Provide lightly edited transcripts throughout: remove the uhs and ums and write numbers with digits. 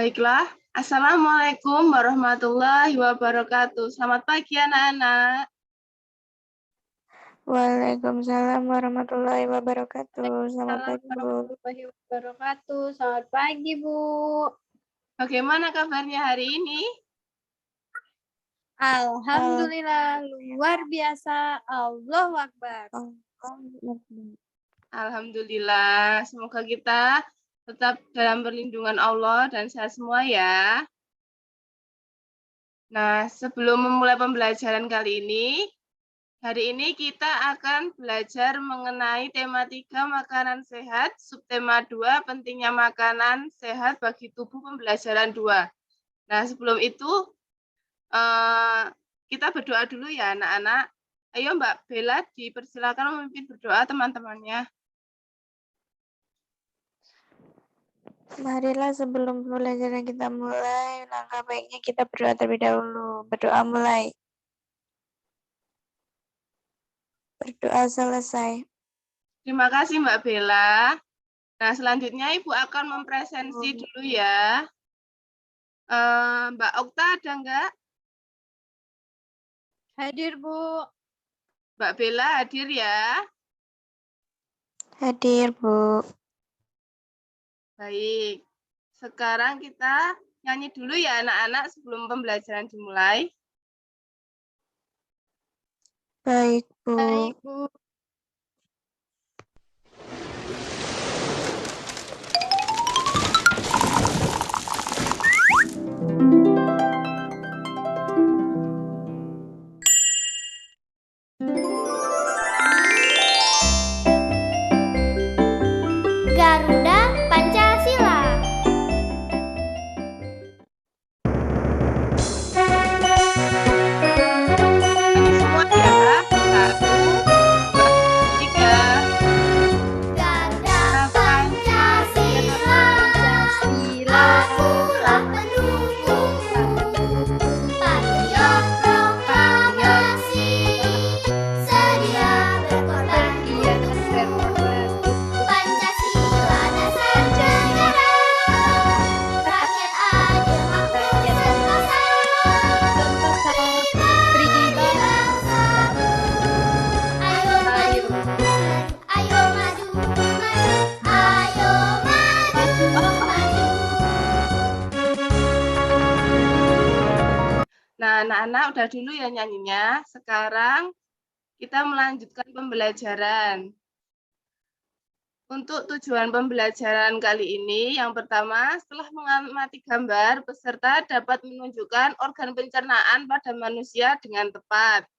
Baiklah, Assalamualaikum warahmatullahi wabarakatuh. Selamat pagi anak-anak. Waalaikumsalam warahmatullahi wabarakatuh. Selamat Assalamualaikum pagi, Bu. warahmatullahi wabarakatuh. Selamat pagi, Bu. Bagaimana kabarnya hari ini? Alhamdulillah, luar biasa. Allahu Akbar. Alhamdulillah, semoga kita tetap dalam perlindungan Allah dan sehat semua ya. Nah, sebelum memulai pembelajaran kali ini, hari ini kita akan belajar mengenai tematika makanan sehat, subtema 2, pentingnya makanan sehat bagi tubuh pembelajaran 2. Nah, sebelum itu, kita berdoa dulu ya anak-anak. Ayo Mbak Bella dipersilakan memimpin berdoa teman-temannya. Marilah sebelum pembelajaran kita mulai, langkah baiknya kita berdoa terlebih dahulu. Berdoa mulai. Berdoa selesai. Terima kasih Mbak Bella. Nah, selanjutnya Ibu akan mempresensi dulu ya. Mbak Okta ada enggak? Hadir, Bu. Mbak Bella hadir ya. Hadir, Bu. Baik. Sekarang kita nyanyi dulu ya anak-anak sebelum pembelajaran dimulai. Baik, Bu. Baik, Bu. Garuda Pancasila. Ini semua ya. 1, 2, 3. Garuda Pancasila. Akulah pendukungmu. Patriot proklamasi. Sedia berkorban untukmu. Pancasila dasar negara. Rakyat adil makmur sentosa. Pribadi bangsa. Ayo maju, ayo maju, ayo maju. Nah, anak-anak udah dulu ya nyanyinya. Sekarang kita melanjutkan pembelajaran. Untuk tujuan pembelajaran kali ini, yang pertama, setelah mengamati gambar, peserta dapat menunjukkan organ pencernaan pada manusia dengan tepat.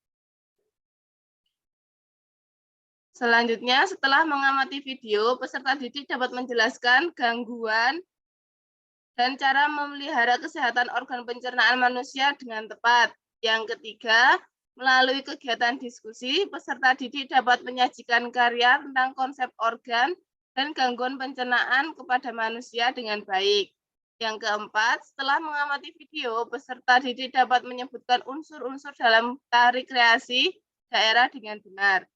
Selanjutnya, setelah mengamati video, peserta didik dapat menjelaskan gangguan dan cara memelihara kesehatan organ pencernaan manusia dengan tepat. Yang ketiga, melalui kegiatan diskusi, peserta didik dapat menyajikan karya tentang konsep organ dan gangguan pencernaan kepada manusia dengan baik. Yang keempat, setelah mengamati video, peserta didik dapat menyebutkan unsur-unsur dalam tari kreasi daerah dengan benar.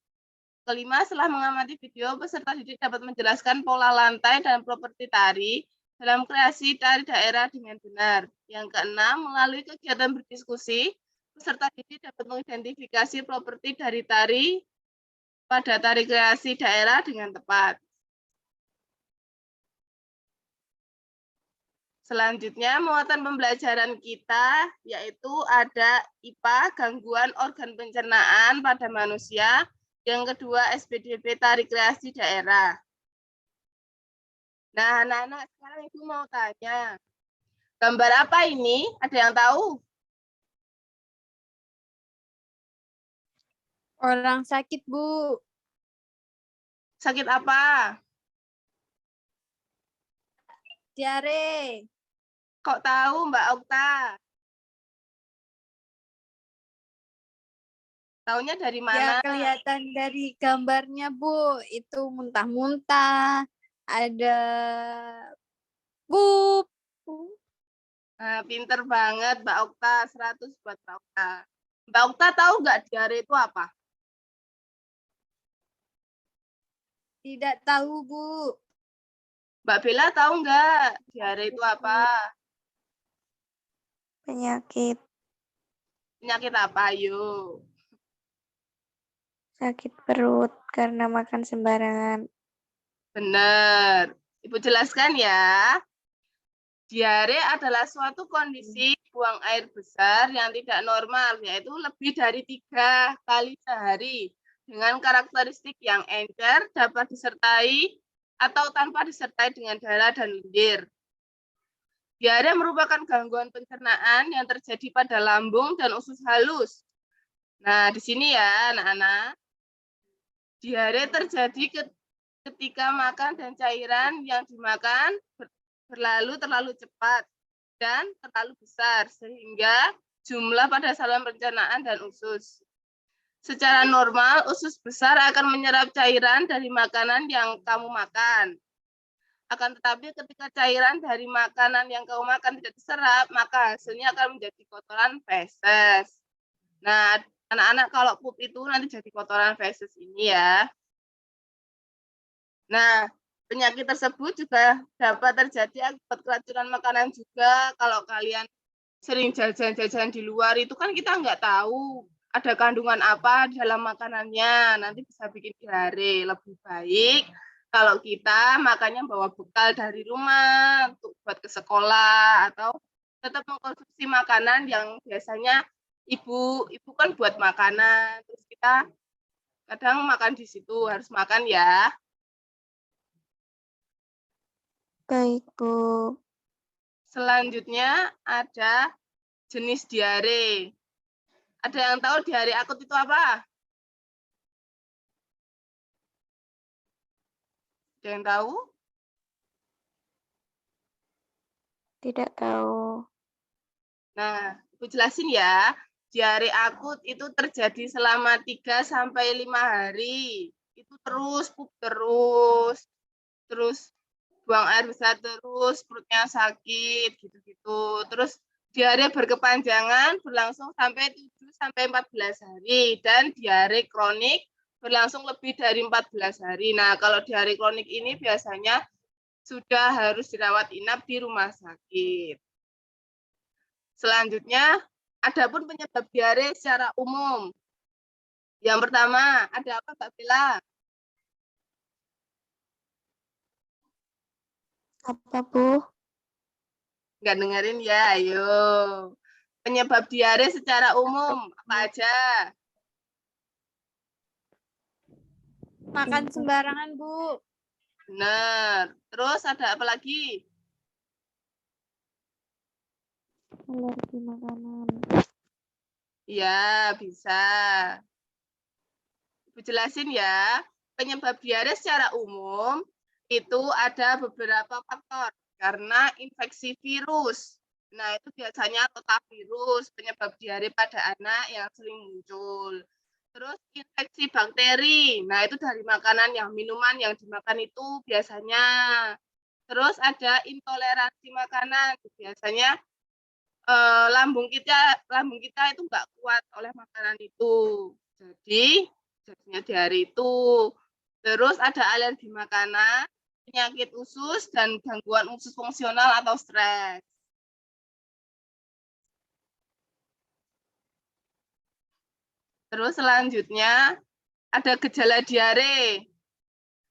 Kelima, setelah mengamati video, peserta didik dapat menjelaskan pola lantai dan properti tari dalam kreasi tari daerah dengan benar. Yang keenam, melalui kegiatan berdiskusi, peserta didik dapat mengidentifikasi properti dari tari pada tari kreasi daerah dengan tepat. Selanjutnya, muatan pembelajaran kita yaitu ada IPA, gangguan organ pencernaan pada manusia. Yang kedua, SPDP, tari kreasi daerah. Nah, anak-anak sekarang Ibu mau tanya. Gambar apa ini? Ada yang tahu? Orang sakit, Bu. Sakit apa? Diare. Kok tahu Mbak Okta? Taunya dari mana? Ya, kelihatan dari gambarnya, Bu. Itu muntah-muntah. Ada pup. Nah, pinter banget Mbak Okta, 100 buat Mbak Okta. Mbak Okta tahu nggak diare itu apa? Tidak tahu, Bu. Mbak Bella tahu nggak diare itu apa? Penyakit. Penyakit apa? Ayo. Sakit perut karena makan sembarangan. Benar. Ibu jelaskan ya. Diare adalah suatu kondisi buang air besar yang tidak normal, yaitu lebih dari 3 kali sehari. Dengan karakteristik yang encer, dapat disertai atau tanpa disertai dengan darah dan lendir. Diare merupakan gangguan pencernaan yang terjadi pada lambung dan usus halus. Nah, di sini ya, anak-anak. Diare terjadi ketika makan dan cairan yang dimakan berlalu terlalu cepat dan terlalu besar, sehingga jumlah pada saluran pencernaan dan usus. Secara normal, usus besar akan menyerap cairan dari makanan yang kamu makan. Akan tetapi ketika cairan dari makanan yang kamu makan tidak diserap, maka hasilnya akan menjadi kotoran feses. Nah, anak-anak kalau pup itu nanti jadi kotoran feses ini ya. Nah, penyakit tersebut juga dapat terjadi akibat keracunan makanan juga. Kalau kalian sering jajan-jajan di luar itu kan kita nggak tahu ada kandungan apa di dalam makanannya. Nanti bisa bikin diare. Lebih baik kalau kita makannya bawa bekal dari rumah untuk buat ke sekolah atau tetap mengkonsumsi makanan yang biasanya ibu kan buat makanan. Terus kita kadang makan di situ, harus makan ya. Baik, Bu. Selanjutnya ada jenis diare. Ada yang tahu diare akut itu apa? Ada yang tahu? Tidak tahu. Nah, Ibu jelasin ya. Diare akut itu terjadi selama 3 sampai 5 hari. Itu terus pup terus buang air besar terus, perutnya sakit gitu-gitu. Terus diare berkepanjangan berlangsung sampai 7 sampai 14 hari dan diare kronik berlangsung lebih dari 14 hari. Nah, kalau diare kronik ini biasanya sudah harus dirawat inap di rumah sakit. Selanjutnya, adapun penyebab diare secara umum. Yang pertama, ada apa, Mbak Bella? Apa, Bu? Nggak dengerin ya, ayo. Penyebab diare secara umum, apa aja? Makan sembarangan, Bu. Benar. Terus ada apa lagi? Alergi makanan. Ya, bisa. Ibu jelasin ya. Penyebab diare secara umum itu ada beberapa faktor. Karena infeksi virus. Nah, itu biasanya rotavirus, penyebab diare pada anak yang sering muncul. Terus infeksi bakteri. Nah, itu dari makanan yang minuman yang dimakan itu biasanya. Terus ada intoleransi makanan. Biasanya lambung kita itu nggak kuat oleh makanan itu. Jadi jadinya diare itu. Terus ada alergi makanan, penyakit usus, dan gangguan usus fungsional atau stres. Terus selanjutnya ada gejala diare.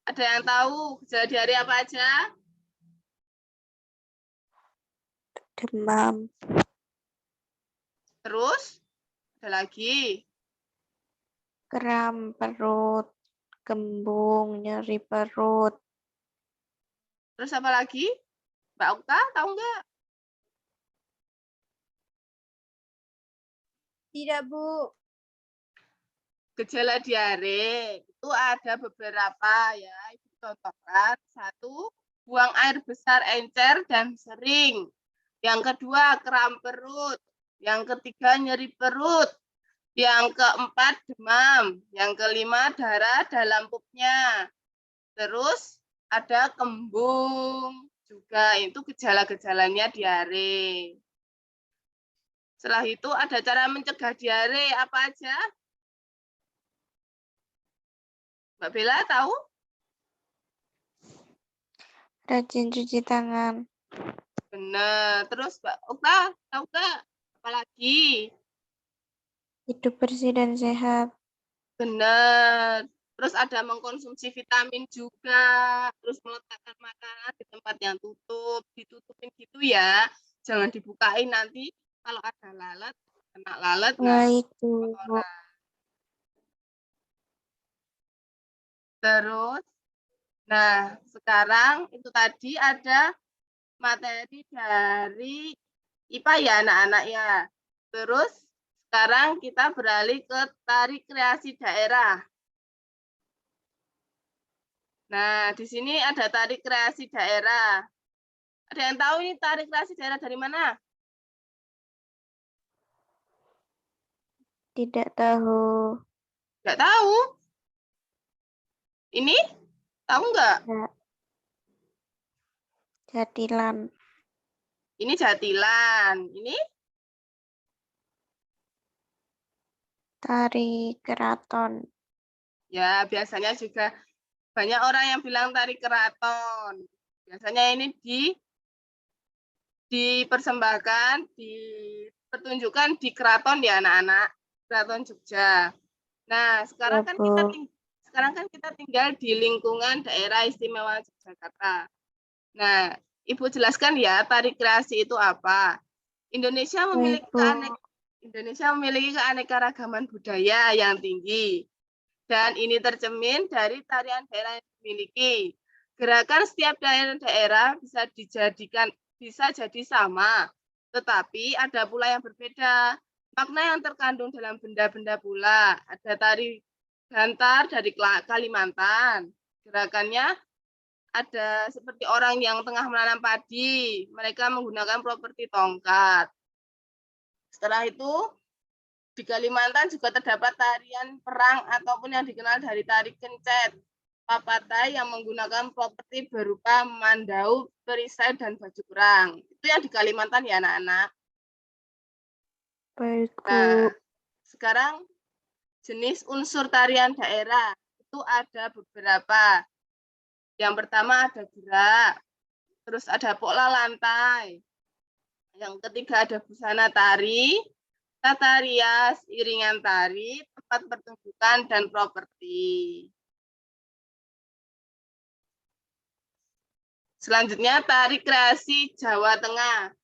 Ada yang tahu gejala diare apa aja? Demam. Terus ada lagi. Kram perut. Kembung. Nyeri perut. Terus apa lagi? Mbak Okta tahu nggak? Tidak, Bu. Gejala diare itu ada beberapa ya. Ibu contohkan. 1, buang air besar encer dan sering. Yang kedua, kram perut. Yang ketiga, nyeri perut. Yang keempat, demam. Yang kelima, darah dalam pupnya. Terus ada kembung juga. Itu gejala-gejalanya diare. Setelah itu ada cara mencegah diare apa aja? Mbak Bella tahu? Rajin cuci tangan. Benar. Terus Mbak Okta tahu nggak? Apalagi? Hidup bersih dan sehat. Benar. Terus ada mengkonsumsi vitamin juga. Terus meletakkan makanan di tempat yang ditutupin gitu ya. Jangan dibukain nanti kalau ada lalat, kena lalat. Nah, Baik, Bu. kotoran. Terus, nah sekarang itu tadi ada materi dari IPA ya anak-anak ya. Terus sekarang kita beralih ke tari kreasi daerah. Nah, di sini ada tari kreasi daerah. Ada yang tahu ini tari kreasi daerah dari mana? Tidak tahu. Nggak tahu. Ini tahu nggak? Ya. Jatilan. Ini jatilan. Ini Tari keraton. ya biasanya juga banyak orang yang bilang tari keraton. Biasanya ini dipersembahkan, dipertunjukkan di keraton ya anak-anak. Keraton Jogja. Nah, sekarang Ya, kan Bu. kita tinggal di lingkungan daerah istimewa Yogyakarta. Nah, Ibu jelaskan ya tari kreasi itu apa. Indonesia Baik, memiliki keanekaragaman budaya yang tinggi. Dan ini tercermin dari tarian daerah yang dimiliki. Gerakan setiap daerah bisa jadi sama, tetapi ada pula yang berbeda. Makna yang terkandung dalam benda-benda pula. Ada tari gantar dari Kalimantan. Gerakannya ada seperti orang yang tengah menanam padi. Mereka menggunakan properti tongkat. Setelah itu, di Kalimantan juga terdapat tarian perang ataupun yang dikenal dari tari kencet. Papatai yang menggunakan properti berupa mandau, perisai, dan baju perang. Itu yang di Kalimantan ya anak-anak. Baik, Bu. Nah, sekarang jenis unsur tarian daerah itu ada beberapa. Yang pertama ada gerak, terus ada pola lantai. Yang ketiga ada busana tari, tata rias, iringan tari, tempat pertunjukan, dan properti. Selanjutnya tari kreasi Jawa Tengah.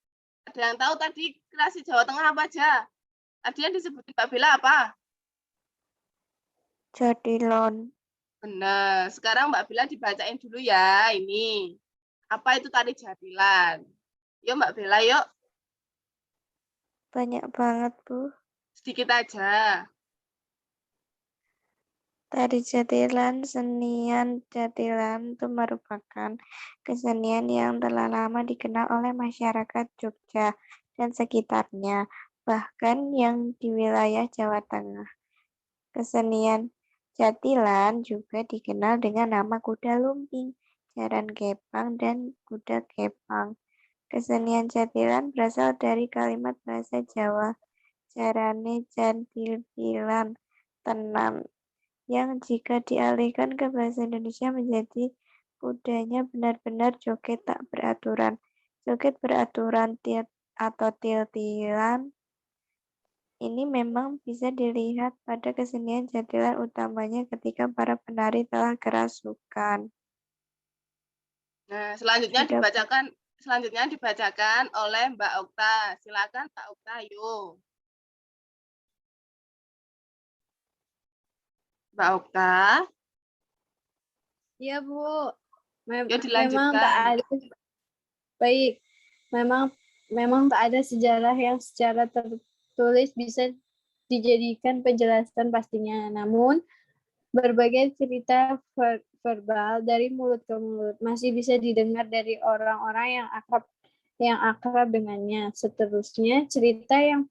Ada yang tahu tadi kreasi Jawa Tengah apa aja? Tadi yang disebutin Mbak Bella apa? Jatilan. Benar. Sekarang Mbak Bella dibacain dulu ya ini. Apa itu tari jatilan? Yuk Mbak Bella, yuk. Banyak banget, Bu. Sedikit aja. Tari jatilan, senian jatilan itu merupakan kesenian yang telah lama dikenal oleh masyarakat Jogja dan sekitarnya, bahkan yang di wilayah Jawa Tengah. Kesenian jatilan juga dikenal dengan nama kuda lumping, jaran kepang, dan kuda kepang. Kesenian jatilan berasal dari kalimat bahasa Jawa, jarane jatilan tenan, yang jika dialihkan ke bahasa Indonesia menjadi kudanya benar-benar joget tak beraturan. Joget beraturan atau til-tilan ini memang bisa dilihat pada kesenian jatilan utamanya ketika para penari telah kerasukan. Nah, selanjutnya dibacakan oleh Mbak Okta. Silakan Mbak Okta, yuk. Mbak Okta. Iya, Bu. Yuk Memang tak dilanjutkan. ada. Baik. Memang tak ada sejarah yang secara tertulis bisa dijadikan penjelasan pastinya. Namun, berbagai cerita verbal dari mulut ke mulut masih bisa didengar dari orang-orang yang akrab dengannya. Seterusnya, cerita yang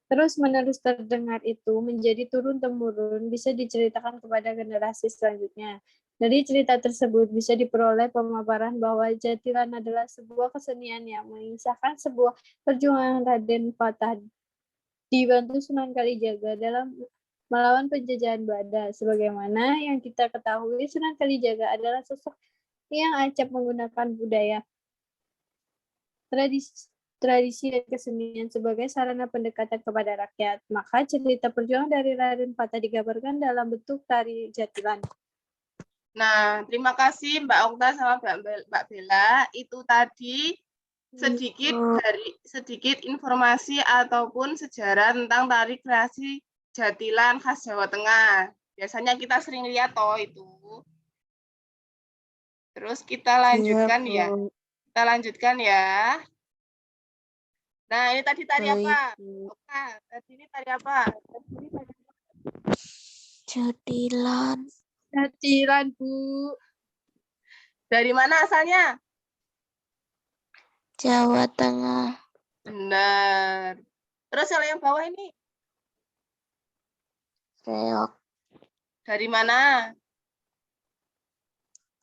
terus-menerus terdengar itu menjadi turun-temurun bisa diceritakan kepada generasi selanjutnya. Dari cerita tersebut bisa diperoleh pemaparan bahwa jatilan adalah sebuah kesenian yang mengisahkan sebuah perjuangan Raden Fatah dibantu Sunan Kalijaga dalam melawan penjajahan Belanda. Sebagaimana yang kita ketahui, Sunan Kalijaga adalah sosok yang acap menggunakan budaya tradisi dan kesenian sebagai sarana pendekatan kepada rakyat. Maka cerita perjuangan dari Raden Fata digambarkan dalam bentuk tari jatilan. Nah, terima kasih Mbak Okta sama Mbak Bella. Itu tadi sedikit informasi ataupun sejarah tentang tari kreasi jatilan khas Jawa Tengah. Biasanya kita sering lihat toh itu. Terus kita lanjutkan ya. Bu. Kita lanjutkan ya. Nah, ini tadi tari Baik, apa? Bu. Okta, tadi ini tari apa? Jatilan. Jatilan, Bu. Dari mana asalnya? Jawa Tengah. Benar. Terus kalau yang bawah ini Reok. dari mana?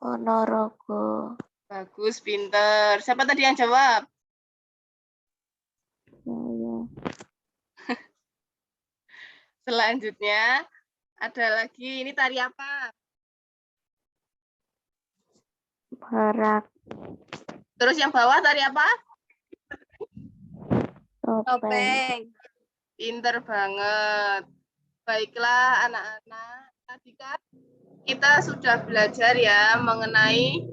Ponorogo. Bagus, pinter. Siapa tadi yang jawab? Saya. Selanjutnya ada lagi, ini tari apa? Barak. Terus yang bawah tari apa? Topeng. Topeng. Pinter banget. Baiklah anak-anak, tadi kan kita sudah belajar ya mengenai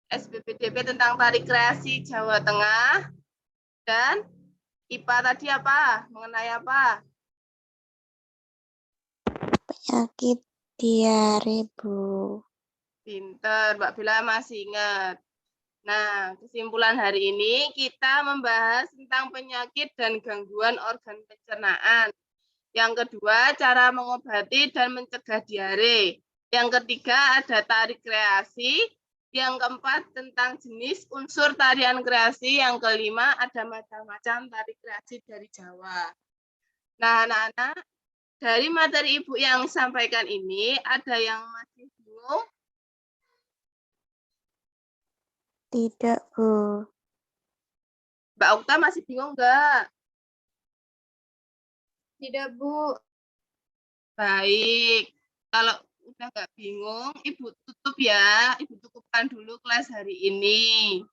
SBPDP tentang tari kreasi Jawa Tengah. Dan IPA tadi apa? Mengenai apa? Penyakit diare, Bu. Pinter, Mbak Bella masih ingat. Nah, kesimpulan hari ini kita membahas tentang penyakit dan gangguan organ pencernaan. Yang kedua, cara mengobati dan mencegah diare. Yang ketiga, ada tari kreasi. Yang keempat, tentang jenis unsur tarian kreasi. Yang kelima, ada macam-macam tari kreasi dari Jawa. Nah, anak-anak, dari materi Ibu yang sampaikan ini, ada yang masih bingung? Tidak, Bu. Mbak Okta masih bingung nggak? Tidak, Bu. Baik, kalau udah nggak bingung, Ibu tutup ya. Ibu cukupkan dulu kelas hari ini.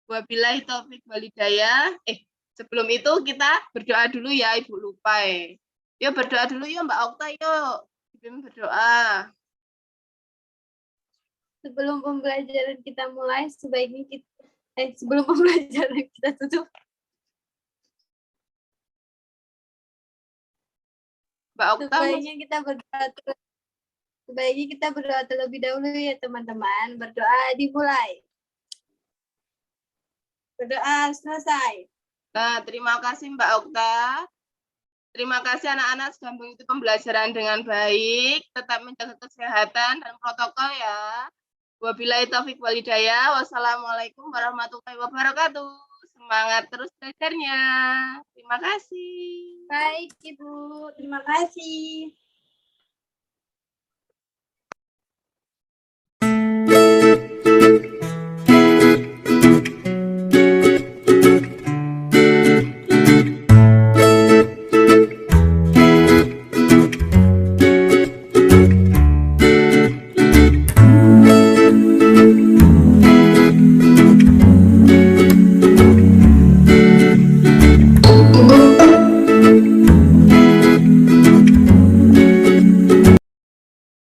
Wabillahi taufik walhidayah. Sebelum itu kita berdoa dulu ya, Ibu lupa. Yuk berdoa dulu yuk Mbak Okta, yuk. Ibu berdoa. Sebelum pembelajaran kita mulai, sebaiknya kita sebelum pembelajaran kita tutup. Mbak Okta, Sebaiknya kita berdoa terlebih dahulu ya teman-teman. Berdoa dimulai. Berdoa selesai. nah, terima kasih Mbak Okta. Terima kasih anak-anak sudah mengikuti pembelajaran dengan baik. Tetap menjaga kesehatan dan protokol ya. Wabillahi taufik walhidayah. Wassalamualaikum warahmatullahi wabarakatuh. Semangat terus belajarnya. Terima kasih. Baik, Ibu. Terima kasih.